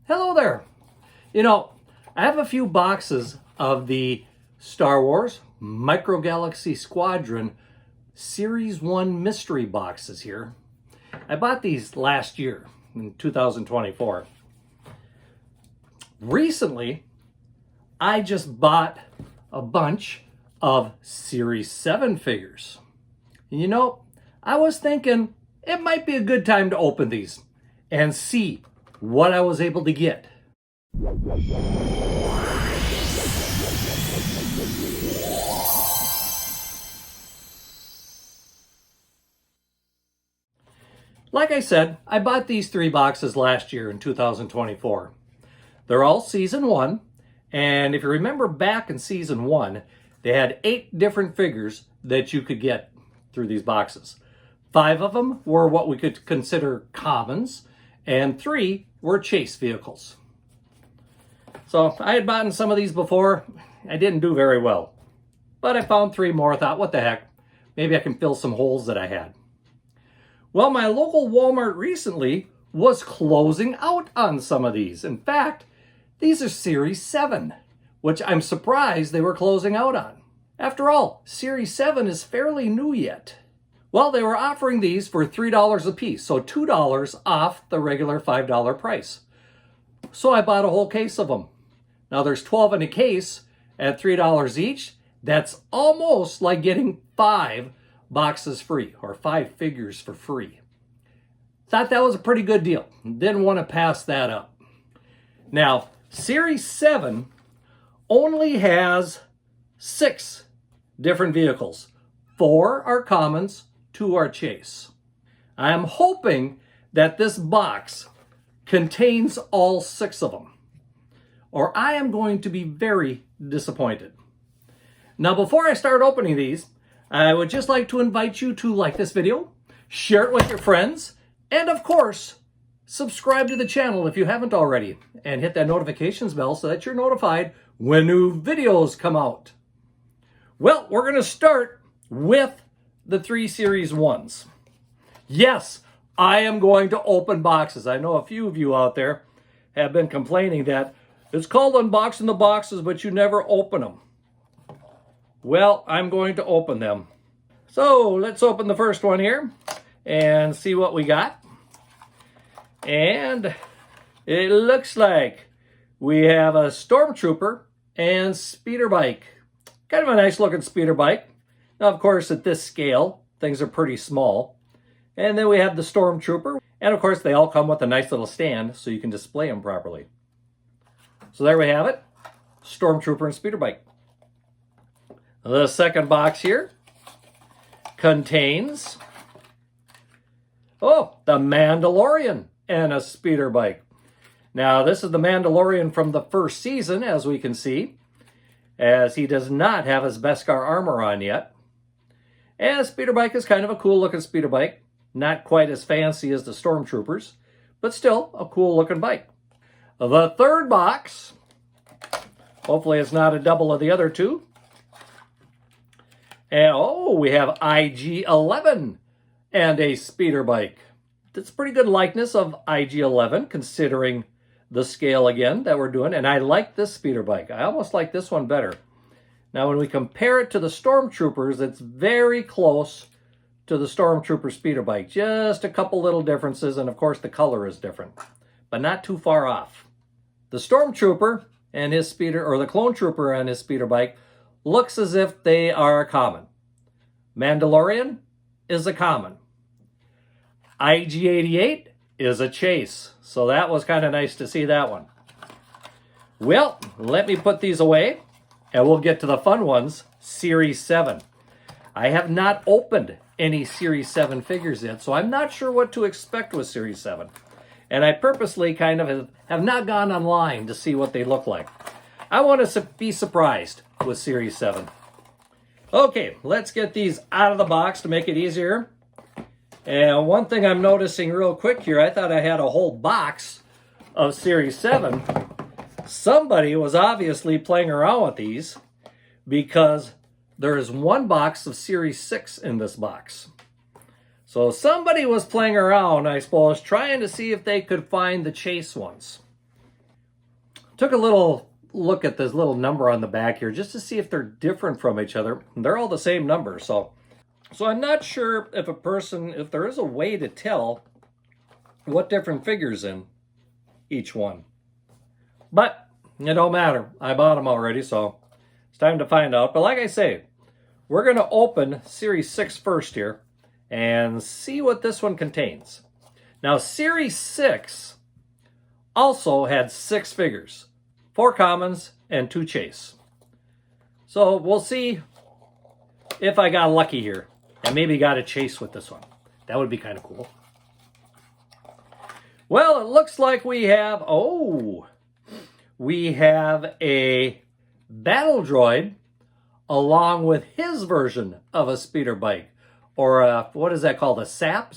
Hello there. I have a few boxes of the Star Wars Micro Galaxy Squadron Series 1 mystery boxes here. I bought these last year in 2024. Recently, I just bought a bunch of Series 7 figures. And I was thinking it might be a good time to open these and see what I was able to get. Like I said, I bought these 3 boxes last year in 2024. They're all Season 1, and if you remember back in Season 1, they had 8 different figures that you could get through these boxes. 5 of them were what we could consider commons, and 3 were chase vehicles. So I had bought some of these before. I didn't do very well. But I found 3 more. I thought, what the heck? Maybe I can fill some holes that I had. Well, my local Walmart recently was closing out on some of these. In fact, these are Series 7, which I'm surprised they were closing out on. After all, Series 7 is fairly new yet. Well, they were offering these for $3 a piece, so $2 off the regular $5 price. So I bought a whole case of them. Now there's 12 in a case at $3 each. That's almost like getting 5 boxes free, or 5 figures for free. Thought that was a pretty good deal. Didn't want to pass that up. Now, Series 7 only has 6 different vehicles. 4 are commons, 2 are chase. I am hoping that this box contains all 6 of them, or I am going to be very disappointed. Now, before I start opening these, I would just like to invite you to like this video, share it with your friends, and of course, subscribe to the channel if you haven't already, and hit that notifications bell so that you're notified when new videos come out. Well, we're going to start with the 3 Series 1s. Yes, I am going to open boxes. I know a few of you out there have been complaining that it's called unboxing the boxes, but you never open them. Well, I'm going to open them. So let's open the first one here and see what we got. And it looks like we have a Stormtrooper and speeder bike. Kind of a nice looking speeder bike. Now, of course, at this scale, things are pretty small. And then we have the Stormtrooper. And of course, they all come with a nice little stand so you can display them properly. So there we have it. Stormtrooper and speeder bike. The second box here contains, the Mandalorian and a speeder bike. Now, this is the Mandalorian from the first season, as we can see, as he does not have his Beskar armor on yet. And a speeder bike is kind of a cool looking speeder bike. Not quite as fancy as the Stormtroopers, but still a cool looking bike. The third box, hopefully it's not a double of the other 2. And we have IG-11 and a speeder bike. That's a pretty good likeness of IG-11 considering the scale again that we're doing. And I like this speeder bike. I almost like this one better. Now when we compare it to the Stormtroopers, it's very close to the Stormtrooper speeder bike. Just a couple little differences, and of course the color is different, but not too far off. The Stormtrooper and his speeder, or the Clone Trooper and his speeder bike, looks as if they are a common. Mandalorian is a common. IG-88 is a chase. So that was kind of nice to see that one. Well, let me put these away and we'll get to the fun ones, Series 7. I have not opened any Series 7 figures yet, so I'm not sure what to expect with Series 7. And I purposely kind of have not gone online to see what they look like. I want to be surprised with Series 7. Okay, let's get these out of the box to make it easier. And one thing I'm noticing real quick here, I thought I had a whole box of Series 7. Somebody was obviously playing around with these because there is one box of Series 6 in this box. So somebody was playing around, I suppose, trying to see if they could find the chase ones. Took a little look at this little number on the back here just to see if they're different from each other. They're all the same number, so I'm not sure if there is a way to tell what different figures in each one. But it don't matter. I bought them already, so it's time to find out. But like I say, we're going to open Series 6 first here and see what this one contains. Now, Series 6 also had 6 figures, 4 commons and 2 chase. So we'll see if I got lucky here and maybe got a chase with this one. That would be kind of cool. Well, it looks like we have, we have a battle droid along with his version of a speeder bike. Or what is that called? A stap?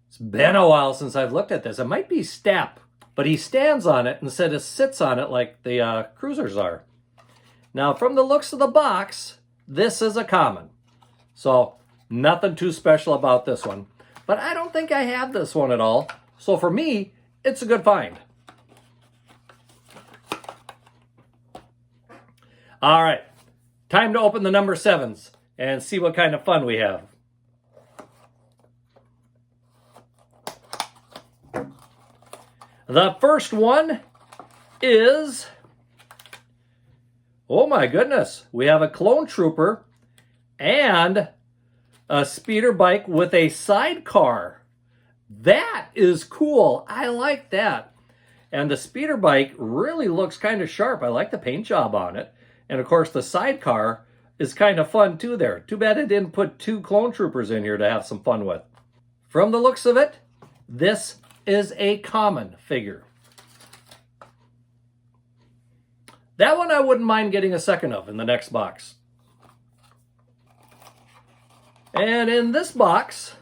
It's been a while since I've looked at this. It might be stap, but he stands on it instead of sits on it like the cruisers are. Now, from the looks of the box, this is a common. So, nothing too special about this one. But I don't think I have this one at all. So for me, it's a good find. All right, time to open the number 7s and see what kind of fun we have. The first one is, oh my goodness, we have a clone trooper and a speeder bike with a sidecar. That is cool. I like that. And the speeder bike really looks kind of sharp. I like the paint job on it. And of course the sidecar is kind of fun too there. Too bad it didn't put 2 clone troopers in here to have some fun with. From the looks of it, this is a common figure. That one I wouldn't mind getting a second of in the next box. And in this box,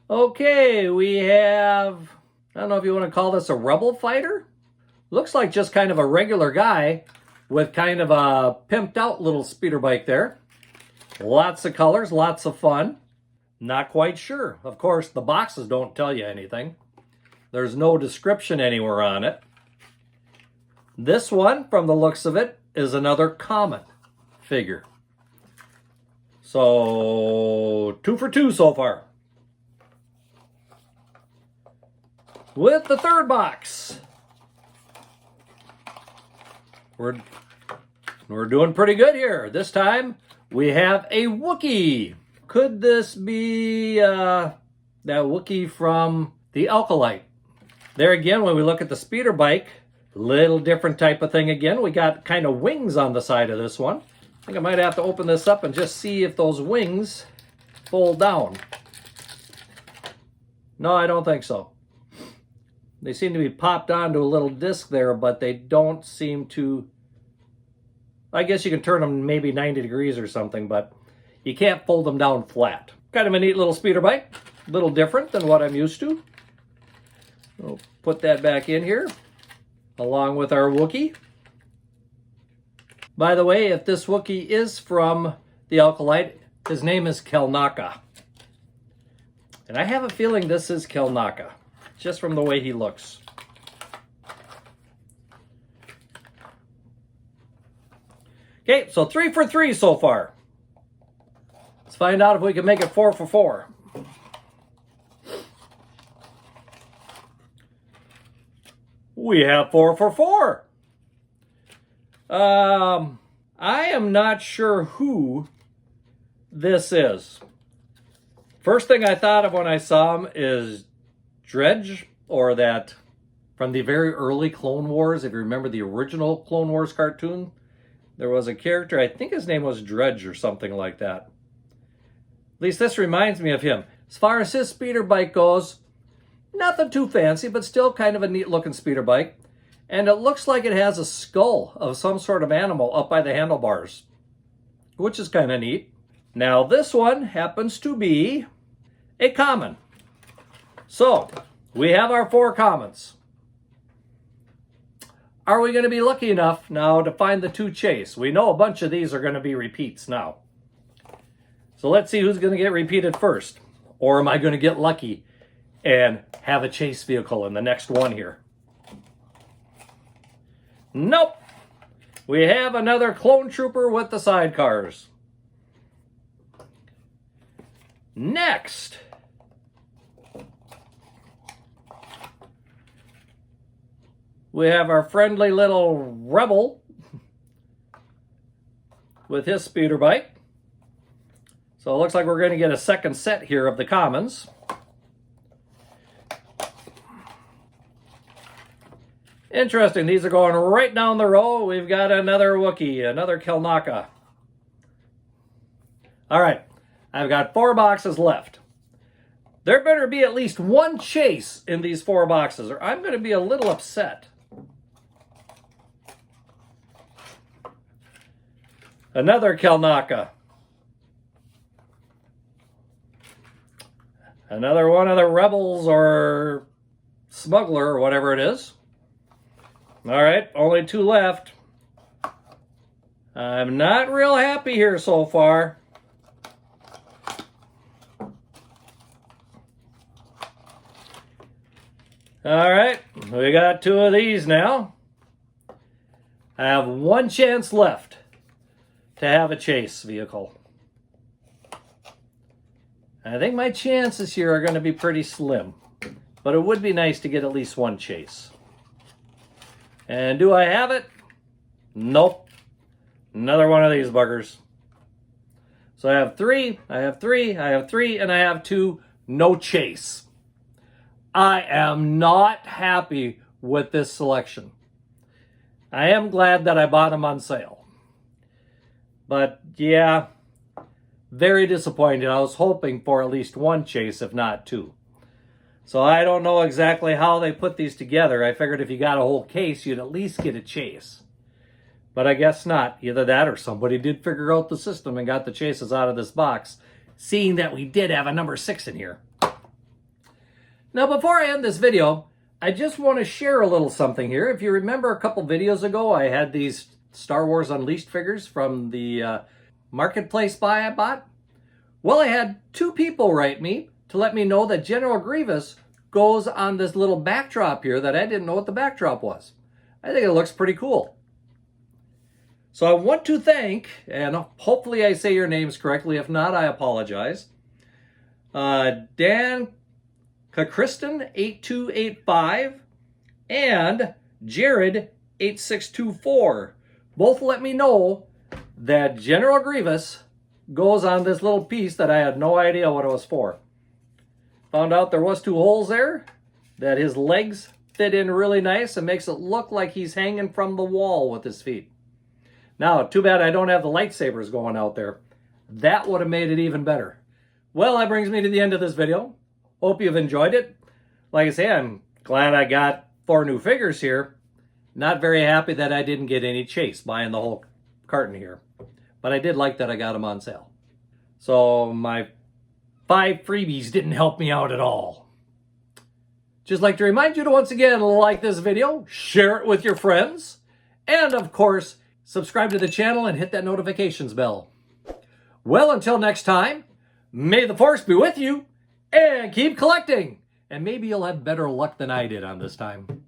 okay, we have, I don't know if you want to call this a rebel fighter. Looks like just kind of a regular guy with kind of a pimped out little speeder bike there. Lots of colors, lots of fun. Not quite sure. Of course, the boxes don't tell you anything. There's no description anywhere on it. This one, from the looks of it, is another common figure. So, 2 for 2 so far. With the third box, we're doing pretty good here. This time, we have a Wookiee. Could this be that Wookiee from the Alkalite? There again, when we look at the speeder bike, little different type of thing again. We got kind of wings on the side of this one. I think I might have to open this up and just see if those wings fold down. No, I don't think so. They seem to be popped onto a little disc there, but they don't seem to... I guess you can turn them maybe 90 degrees or something, but you can't fold them down flat. Kind of a neat little speeder bike. A little different than what I'm used to. We'll put that back in here, along with our Wookiee. By the way, if this Wookiee is from the Alkalite, his name is Kelnaka. And I have a feeling this is Kelnaka, just from the way he looks. Okay, so 3 for 3 so far. Let's find out if we can make it 4 for 4. We have 4 for 4. I am not sure who this is. First thing I thought of when I saw him is Dredge, or that from the very early Clone Wars. If you remember the original Clone Wars cartoon, there was a character, I think his name was Dredge or something like that. At least this reminds me of him. As far as his speeder bike goes, nothing too fancy, but still kind of a neat looking speeder bike. And it looks like it has a skull of some sort of animal up by the handlebars, which is kind of neat. Now this one happens to be a common. So we have our 4 commons. Are we going to be lucky enough now to find the 2 chase? We know a bunch of these are going to be repeats now. So let's see who's going to get repeated first. Or am I going to get lucky and have a chase vehicle in the next one here? Nope. We have another clone trooper with the sidecars. Next, we have our friendly little rebel with his speeder bike. So it looks like we're going to get a second set here of the commons. Interesting, these are going right down the row. We've got another Wookiee, another Kelnaka. All right, I've got 4 boxes left. There better be at least one chase in these 4 boxes, or I'm going to be a little upset. Another Kelnaka. Another one of the Rebels or Smuggler or whatever it is. All right, only 2 left. I'm not real happy here so far. All right, we got 2 of these now. I have 1 chance left to have a chase vehicle. I think my chances here are going to be pretty slim, but it would be nice to get at least 1 chase. And do I have it? Nope. Another one of these buggers. So I have 3, I have 3, I have 3, and I have 2. No chase. I am not happy with this selection. I am glad that I bought them on sale. But yeah, very disappointed. I was hoping for at least 1 chase, if not 2. So I don't know exactly how they put these together. I figured if you got a whole case, you'd at least get a chase. But I guess not. Either that or somebody did figure out the system and got the chases out of this box, seeing that we did have a number 6 in here. Now, before I end this video, I just want to share a little something here. If you remember a couple videos ago, I had these Star Wars Unleashed figures from the marketplace buy I bought. Well, I had 2 people write me to let me know that General Grievous goes on this little backdrop here that I didn't know what the backdrop was. I think it looks pretty cool. So I want to thank, and hopefully I say your names correctly. If not, I apologize. Dan Kakristen 8285 and Jared 8624. Both let me know that General Grievous goes on this little piece that I had no idea what it was for. Found out there was 2 holes there, that his legs fit in really nice and makes it look like he's hanging from the wall with his feet. Now, too bad I don't have the lightsabers going out there. That would have made it even better. Well, that brings me to the end of this video. Hope you've enjoyed it. Like I say, I'm glad I got 4 new figures here. Not very happy that I didn't get any chase buying the whole carton here. But I did like that I got them on sale. So my 5 freebies didn't help me out at all. Just like to remind you to once again like this video, share it with your friends, and of course, subscribe to the channel and hit that notifications bell. Well, until next time, may the Force be with you, and keep collecting. And maybe you'll have better luck than I did on this time.